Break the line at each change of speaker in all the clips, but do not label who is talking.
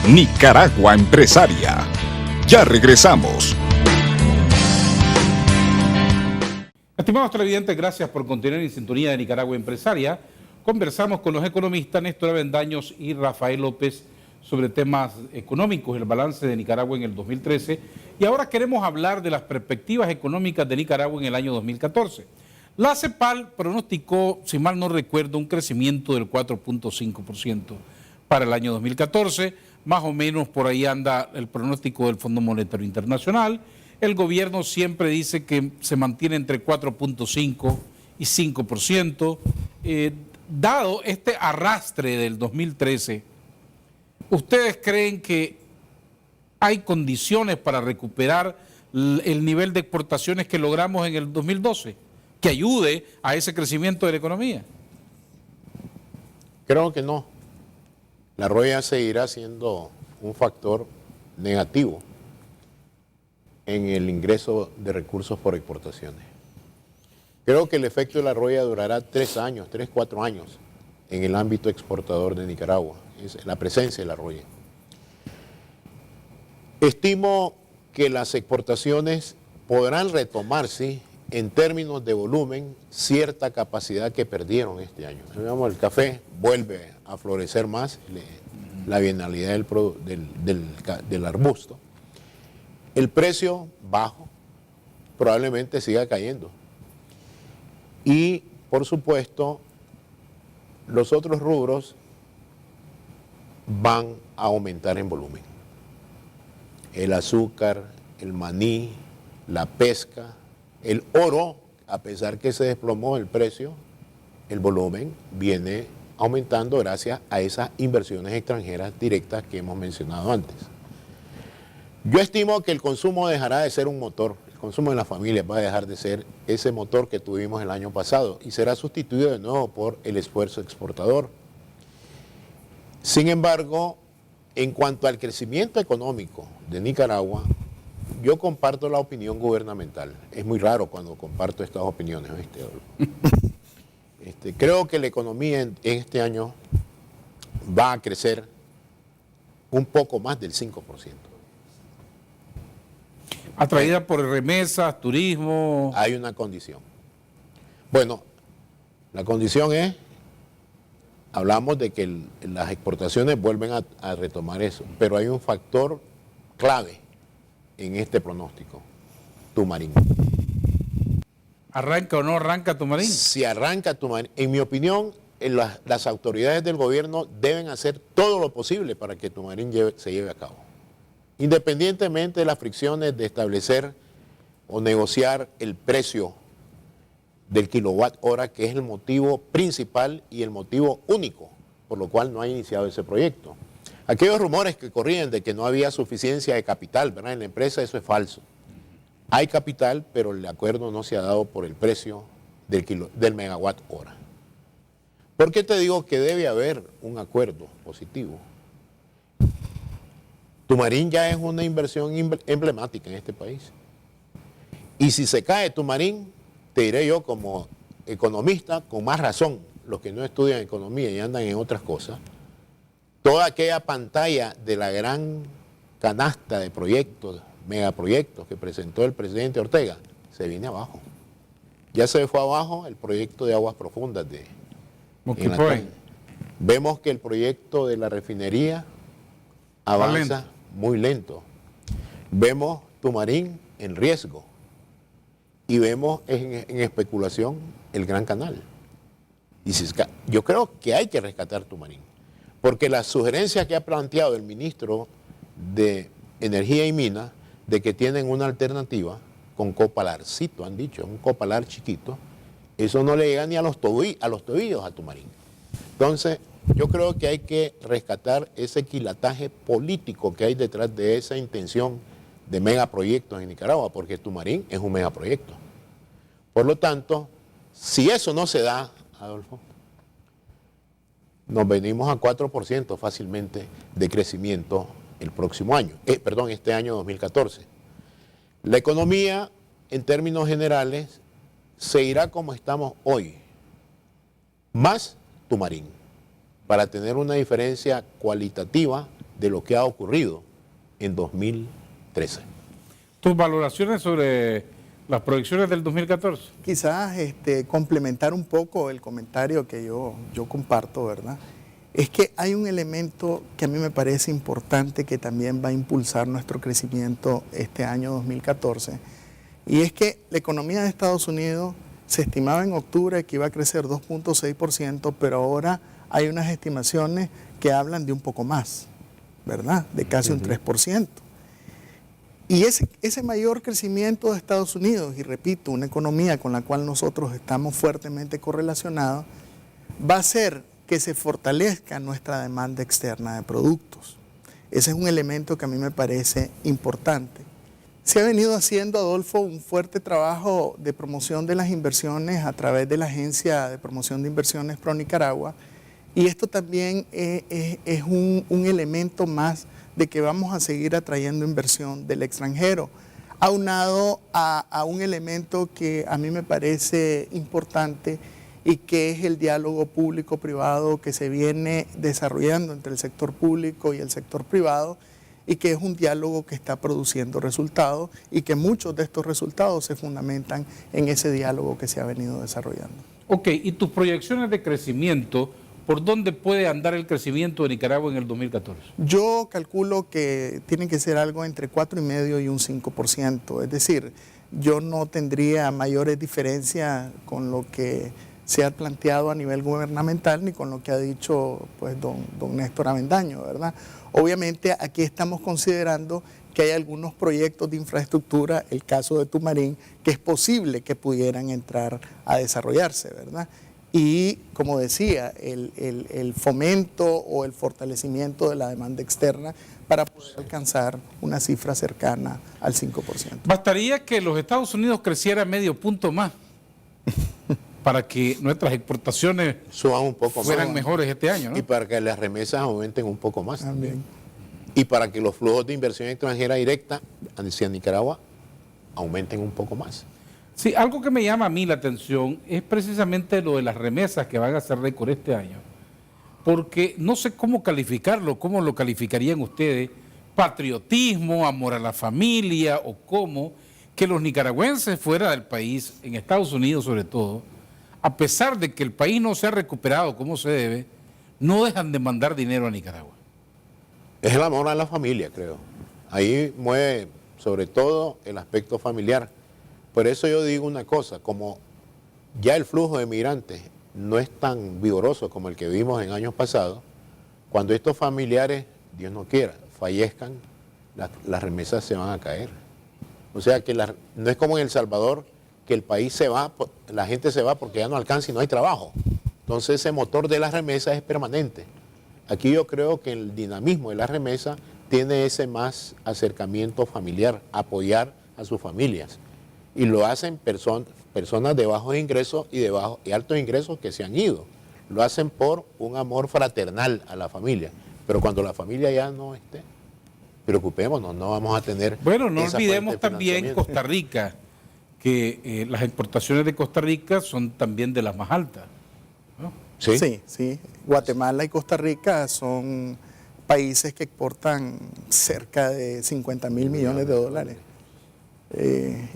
Nicaragua Empresaria. Ya regresamos.
Estimados televidentes, gracias por continuar en sintonía de Nicaragua Empresaria. Conversamos con los economistas Néstor Avendaños y Rafael López sobre temas económicos, el balance de Nicaragua en el 2013. Y ahora queremos hablar de las perspectivas económicas de Nicaragua en el año 2014. La CEPAL pronosticó, si mal no recuerdo, un crecimiento del 4.5% para el año 2014. Más o menos por ahí anda el pronóstico del Fondo Monetario Internacional. El gobierno siempre dice que se mantiene entre 4.5 y 5%. Dado este arrastre del 2013, ¿ustedes creen que hay condiciones para recuperar el nivel de exportaciones que logramos en el 2012, que ayude a ese crecimiento de la economía?
Creo que no. La roya seguirá siendo un factor negativo en el ingreso de recursos por exportaciones. Creo que el efecto de la roya durará 3 años, 3, 4 años en el ámbito exportador de Nicaragua, es la presencia de la roya. Estimo que las exportaciones podrán retomarse en términos de volumen cierta capacidad que perdieron este año. Digamos, el café vuelve a florecer más, la bienalidad del arbusto. El precio bajo probablemente siga cayendo. Y, por supuesto, los otros rubros van a aumentar en volumen. El azúcar, el maní, la pesca, el oro, a pesar que se desplomó el precio, el volumen viene aumentando gracias a esas inversiones extranjeras directas que hemos mencionado antes. Yo estimo que el consumo dejará de ser un motor, el consumo de las familias va a dejar de ser ese motor que tuvimos el año pasado y será sustituido de nuevo por el esfuerzo exportador. Sin embargo, en cuanto al crecimiento económico de Nicaragua, yo comparto la opinión gubernamental. Es muy raro cuando comparto estas opiniones, ¿viste? Creo que la economía en este año va a crecer un poco más del 5%.
Atraída por remesas, turismo.
Hay una condición. Bueno, la condición es, hablamos de que las exportaciones vuelven a retomar eso, pero hay un factor clave en este pronóstico: Tumarín.
¿Arranca o no arranca Tumarín?
Si arranca Tumarín, en mi opinión, las autoridades del gobierno deben hacer todo lo posible para que Tumarín se lleve a cabo. Independientemente de las fricciones de establecer o negociar el precio del kilowatt hora, que es el motivo principal y el motivo único por lo cual no ha iniciado ese proyecto. Aquellos rumores que corrían de que no había suficiencia de capital, ¿verdad?, en la empresa, eso es falso. Hay capital, pero el acuerdo no se ha dado por el precio del megawatt hora. ¿Por qué te digo que debe haber un acuerdo positivo? Tumarín ya es una inversión emblemática en este país. Y si se cae Tumarín, te diré yo como economista, con más razón, los que no estudian economía y andan en otras cosas, toda aquella pantalla de la gran canasta de proyectos, megaproyectos que presentó el presidente Ortega, se viene abajo. Ya se fue abajo el proyecto de aguas profundas de Moquipoy. Vemos que el proyecto de la refinería avanza muy lento. Vemos Tumarín en riesgo y vemos en especulación el Gran Canal. Y yo creo que hay que rescatar Tumarín, porque la sugerencia que ha planteado el ministro de Energía y Minas de que tienen una alternativa con copalarcito, han dicho, un copalar chiquito, eso no le llega ni a los tobillos a Tumarín. Entonces, yo creo que hay que rescatar ese quilataje político que hay detrás de esa intención de megaproyectos en Nicaragua, porque Tumarín es un megaproyecto. Por lo tanto, si eso no se da, Adolfo, nos venimos a 4% fácilmente de crecimiento el próximo año, este año 2014. La economía, en términos generales, se irá como estamos hoy, más Tumarín, para tener una diferencia cualitativa de lo que ha ocurrido en 2013.
¿Tus valoraciones sobre las proyecciones del 2014?
Quizás complementar un poco el comentario que yo comparto, ¿verdad? Es que hay un elemento que a mí me parece importante que también va a impulsar nuestro crecimiento este año 2014, y es que la economía de Estados Unidos se estimaba en octubre que iba a crecer 2.6%, pero ahora hay unas estimaciones que hablan de un poco más, ¿verdad? De casi un 3%. Y ese mayor crecimiento de Estados Unidos, y repito, una economía con la cual nosotros estamos fuertemente correlacionados, va a hacer que se fortalezca nuestra demanda externa de productos. Ese es un elemento que a mí me parece importante. Se ha venido haciendo, Adolfo, un fuerte trabajo de promoción de las inversiones a través de la Agencia de Promoción de Inversiones Pro Nicaragua, y esto también es un elemento más de que vamos a seguir atrayendo inversión del extranjero, aunado a un elemento que a mí me parece importante y que es el diálogo público-privado que se viene desarrollando entre el sector público y el sector privado, y que es un diálogo que está produciendo resultados y que muchos de estos resultados se fundamentan en ese diálogo que se ha venido desarrollando.
Ok, y tus proyecciones de crecimiento, ¿por dónde puede andar el crecimiento de Nicaragua en el 2014?
Yo calculo que tiene que ser algo entre 4,5% y un 5%, es decir, yo no tendría mayores diferencias con lo que se ha planteado a nivel gubernamental ni con lo que ha dicho pues don Néstor Avendaño, ¿verdad? Obviamente aquí estamos considerando que hay algunos proyectos de infraestructura, el caso de Tumarín, que es posible que pudieran entrar a desarrollarse, ¿verdad? Y como decía, el fomento o el fortalecimiento de la demanda externa para poder alcanzar una cifra cercana al 5%.
Bastaría que los Estados Unidos creciera medio punto más para que nuestras exportaciones
Suban un poco
fueran
más,
mejores este año, ¿no?
y para que las remesas aumenten un poco más
También.
y para que los flujos de inversión extranjera directa hacia Nicaragua aumenten un poco más.
Sí, algo que me llama a mí la atención es precisamente lo de las remesas que van a hacer récord este año, porque no sé cómo calificarlo, cómo lo calificarían ustedes, patriotismo, amor a la familia, o cómo que los nicaragüenses fuera del país, en Estados Unidos sobre todo, a pesar de que el país no se ha recuperado como se debe, no dejan de mandar dinero a Nicaragua.
Es el amor a la familia, creo. Ahí mueve sobre todo el aspecto familiar. Por eso yo digo una cosa, como ya el flujo de migrantes no es tan vigoroso como el que vimos en años pasados, cuando estos familiares, Dios no quiera, fallezcan, las remesas se van a caer. O sea que no es como en El Salvador, que el país se va, la gente se va porque ya no alcanza y no hay trabajo. Entonces ese motor de las remesas es permanente. Aquí yo creo que el dinamismo de la remesa tiene ese más acercamiento familiar, apoyar a sus familias. Y lo hacen personas de bajos ingresos y y altos ingresos que se han ido. Lo hacen por un amor fraternal a la familia. Pero cuando la familia ya no esté, preocupémonos, no vamos a tener.
Bueno, no
esa
olvidemos
fuente de
también
financiamiento.
Costa Rica, que las exportaciones de Costa Rica son también de las más altas, ¿no?
¿Sí?
Sí. Guatemala y Costa Rica son países que exportan cerca de 50,000 millones de dólares.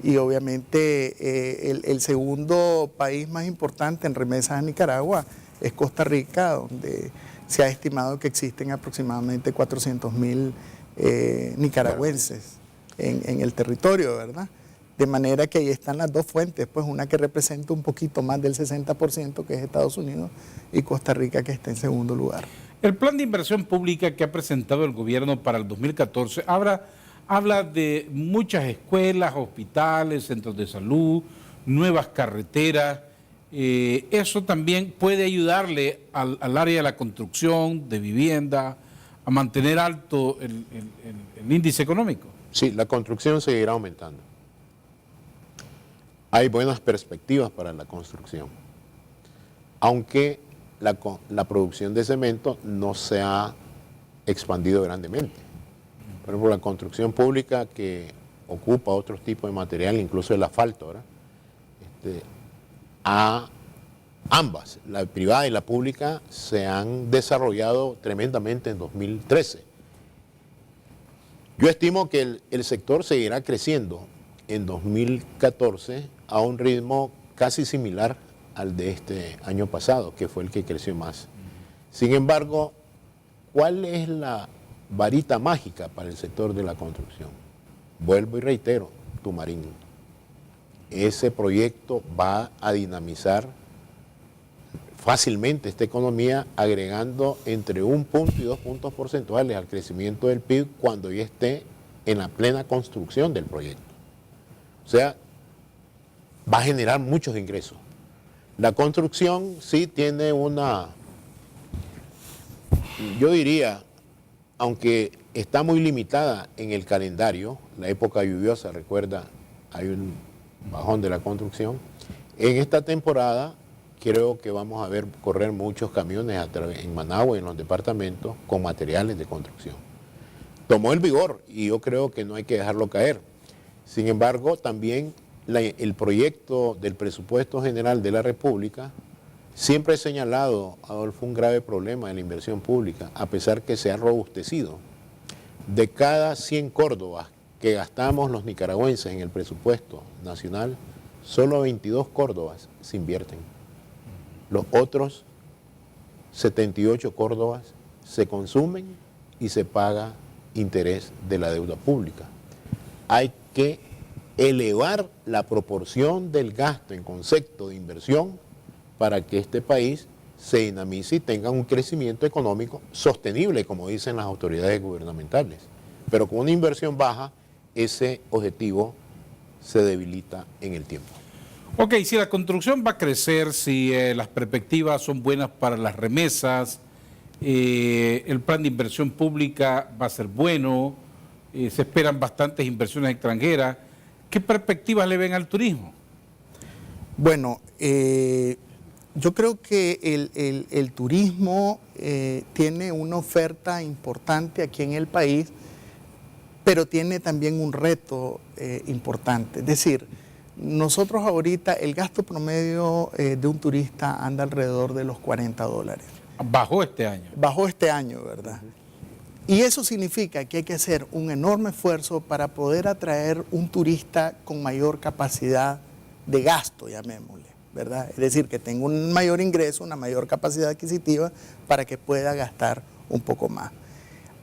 Y obviamente el segundo país más importante en remesas a Nicaragua es Costa Rica, donde se ha estimado que existen aproximadamente 400,000 nicaragüenses en el territorio, ¿verdad? De manera que ahí están las dos fuentes, pues una que representa un poquito más del 60%, que es Estados Unidos, y Costa Rica, que está en segundo lugar.
El plan de inversión pública que ha presentado el gobierno para el 2014 habla de muchas escuelas, hospitales, centros de salud, nuevas carreteras. Eso también puede ayudarle al área de la construcción, de vivienda, a mantener alto el índice económico.
Sí, la construcción seguirá aumentando. Hay buenas perspectivas para la construcción, aunque la producción de cemento no se ha expandido grandemente. Por ejemplo, la construcción pública que ocupa otros tipos de material, incluso el asfalto, ¿verdad? Ambas, la privada y la pública, se han desarrollado tremendamente en 2013 Yo estimo que el sector seguirá creciendo en 2014 a un ritmo casi similar al de este año pasado, que fue el que creció más. Sin embargo, ¿cuál es la varita mágica para el sector de la construcción? Vuelvo y reitero, Tumarín. Ese proyecto va a dinamizar fácilmente esta economía, agregando entre 1 punto y 2 puntos porcentuales al crecimiento del PIB cuando ya esté en la plena construcción del proyecto. O sea, va a generar muchos ingresos. La construcción sí tiene una, yo diría, aunque está muy limitada en el calendario, la época lluviosa, recuerda, hay un bajón de la construcción. En esta temporada creo que vamos a ver correr muchos camiones en Managua y en los departamentos con materiales de construcción. Tomó el vigor y yo creo que no hay que dejarlo caer. Sin embargo, también el proyecto del presupuesto general de la República siempre ha señalado, Adolfo, un grave problema en la inversión pública, a pesar que se ha robustecido. De cada 100 córdobas que gastamos los nicaragüenses en el presupuesto nacional, solo 22 córdobas se invierten. Los otros 78 córdobas se consumen y se paga interés de la deuda pública. Hay que elevar la proporción del gasto en concepto de inversión para que este país se dinamice y tenga un crecimiento económico sostenible, como dicen las autoridades gubernamentales. Pero con una inversión baja, ese objetivo se debilita en el tiempo.
Ok, si la construcción va a crecer, si las perspectivas son buenas para las remesas, el plan de inversión pública va a ser bueno, se esperan bastantes inversiones extranjeras, ¿qué perspectivas le ven al turismo?
Bueno, yo creo que el turismo tiene una oferta importante aquí en el país, pero tiene también un reto importante. Es decir, nosotros ahorita el gasto promedio de un turista anda alrededor de los $40.
Bajó este año.
Bajó este año, ¿verdad? Y eso significa que hay que hacer un enorme esfuerzo para poder atraer un turista con mayor capacidad de gasto, llamémosle, ¿verdad? Es decir, que tenga un mayor ingreso, una mayor capacidad adquisitiva para que pueda gastar un poco más.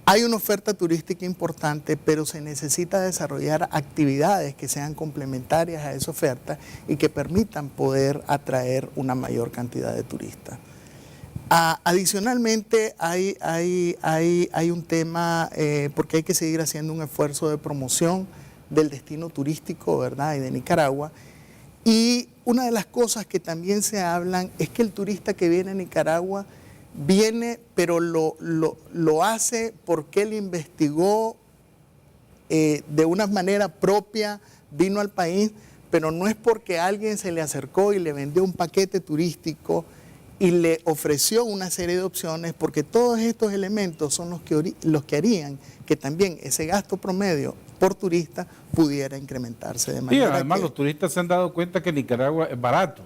Hay una oferta turística importante, pero se necesita desarrollar actividades que sean complementarias a esa oferta y que permitan poder atraer una mayor cantidad de turistas. Adicionalmente, hay un tema, porque hay que seguir haciendo un esfuerzo de promoción del destino turístico, ¿verdad?, y de Nicaragua. Y una de las cosas que también se hablan es que el turista que viene a Nicaragua viene, pero lo hace porque él investigó de una manera propia, vino al país, pero no es porque alguien se le acercó y le vendió un paquete turístico y le ofreció una serie de opciones, porque todos estos elementos son los que harían que también ese gasto promedio por turista pudiera incrementarse de manera.
Sí, además los turistas se han dado cuenta que Nicaragua es barato.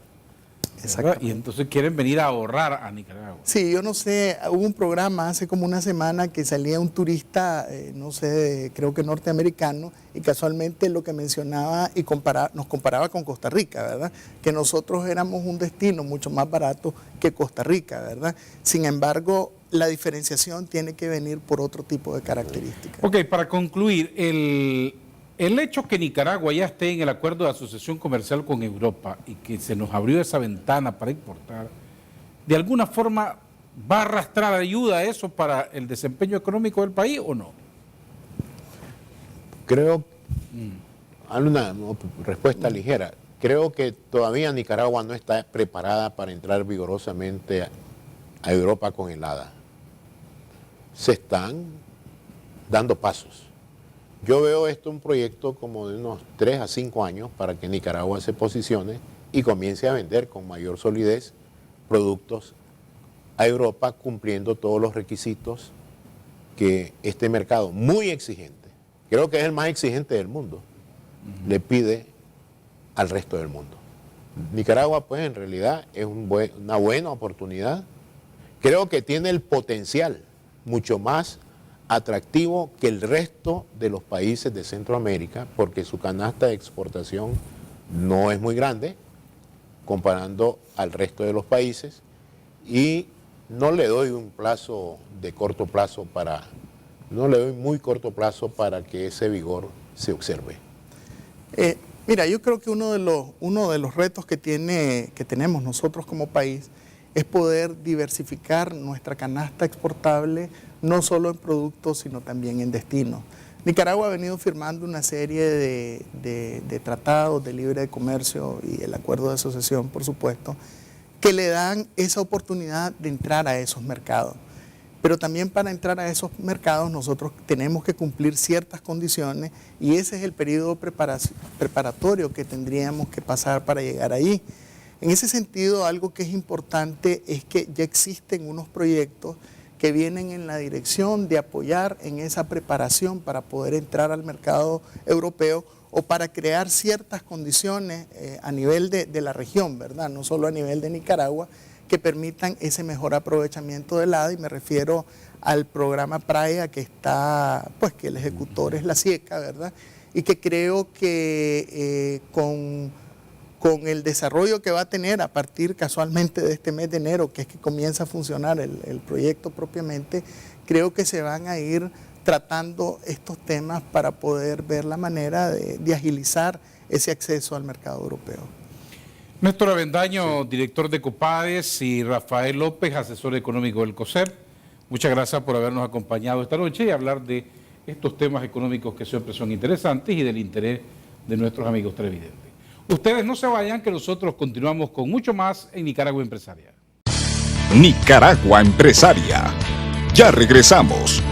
Y entonces quieren venir a ahorrar a Nicaragua.
Sí, yo no sé, hubo un programa hace como una semana que salía un turista, no sé, creo que norteamericano, y casualmente lo que mencionaba y nos comparaba con Costa Rica, ¿verdad? Que nosotros éramos un destino mucho más barato que Costa Rica, ¿verdad? Sin embargo, la diferenciación tiene que venir por otro tipo de características.
Ok, para concluir, el hecho que Nicaragua ya esté en el acuerdo de asociación comercial con Europa y que se nos abrió esa ventana para importar, ¿de alguna forma va a arrastrar ayuda a eso para el desempeño económico del país o no?
Creo, una respuesta ligera, creo que todavía Nicaragua no está preparada para entrar vigorosamente a Europa con el ADA. Se están dando pasos. Yo veo esto un proyecto como de unos 3 a 5 años para que Nicaragua se posicione y comience a vender con mayor solidez productos a Europa, cumpliendo todos los requisitos que este mercado muy exigente, creo que es el más exigente del mundo, le pide al resto del mundo. Nicaragua, pues, en realidad es una buena oportunidad. Creo que tiene el potencial mucho más atractivo que el resto de los países de Centroamérica, porque su canasta de exportación no es muy grande comparando al resto de los países, y no le doy un plazo de corto plazo no le doy muy corto plazo para que ese vigor se observe.
Mira, yo creo que uno de los retos que tenemos nosotros como país es poder diversificar nuestra canasta exportable, no solo en productos, sino también en destinos. Nicaragua ha venido firmando una serie de tratados de libre comercio y el acuerdo de asociación, por supuesto, que le dan esa oportunidad de entrar a esos mercados. Pero también para entrar a esos mercados nosotros tenemos que cumplir ciertas condiciones y ese es el periodo preparatorio que tendríamos que pasar para llegar ahí. En ese sentido, algo que es importante es que ya existen unos proyectos que vienen en la dirección de apoyar en esa preparación para poder entrar al mercado europeo o para crear ciertas condiciones a nivel de la región, ¿verdad? No solo a nivel de Nicaragua, que permitan ese mejor aprovechamiento del ADA, y me refiero al programa PRAIA que está, pues que el ejecutor es la SIECA, ¿verdad? Y que creo que con el desarrollo que va a tener a partir casualmente de este mes de enero, que es que comienza a funcionar el proyecto propiamente, creo que se van a ir tratando estos temas para poder ver la manera de agilizar ese acceso al mercado europeo.
Néstor Avendaño, director de Copades, y Rafael López, asesor económico del COSEP, muchas gracias por habernos acompañado esta noche y hablar de estos temas económicos que siempre son interesantes y del interés de nuestros amigos televidentes. Ustedes no se vayan, que nosotros continuamos con mucho más en Nicaragua Empresaria.
Nicaragua Empresaria. Ya regresamos.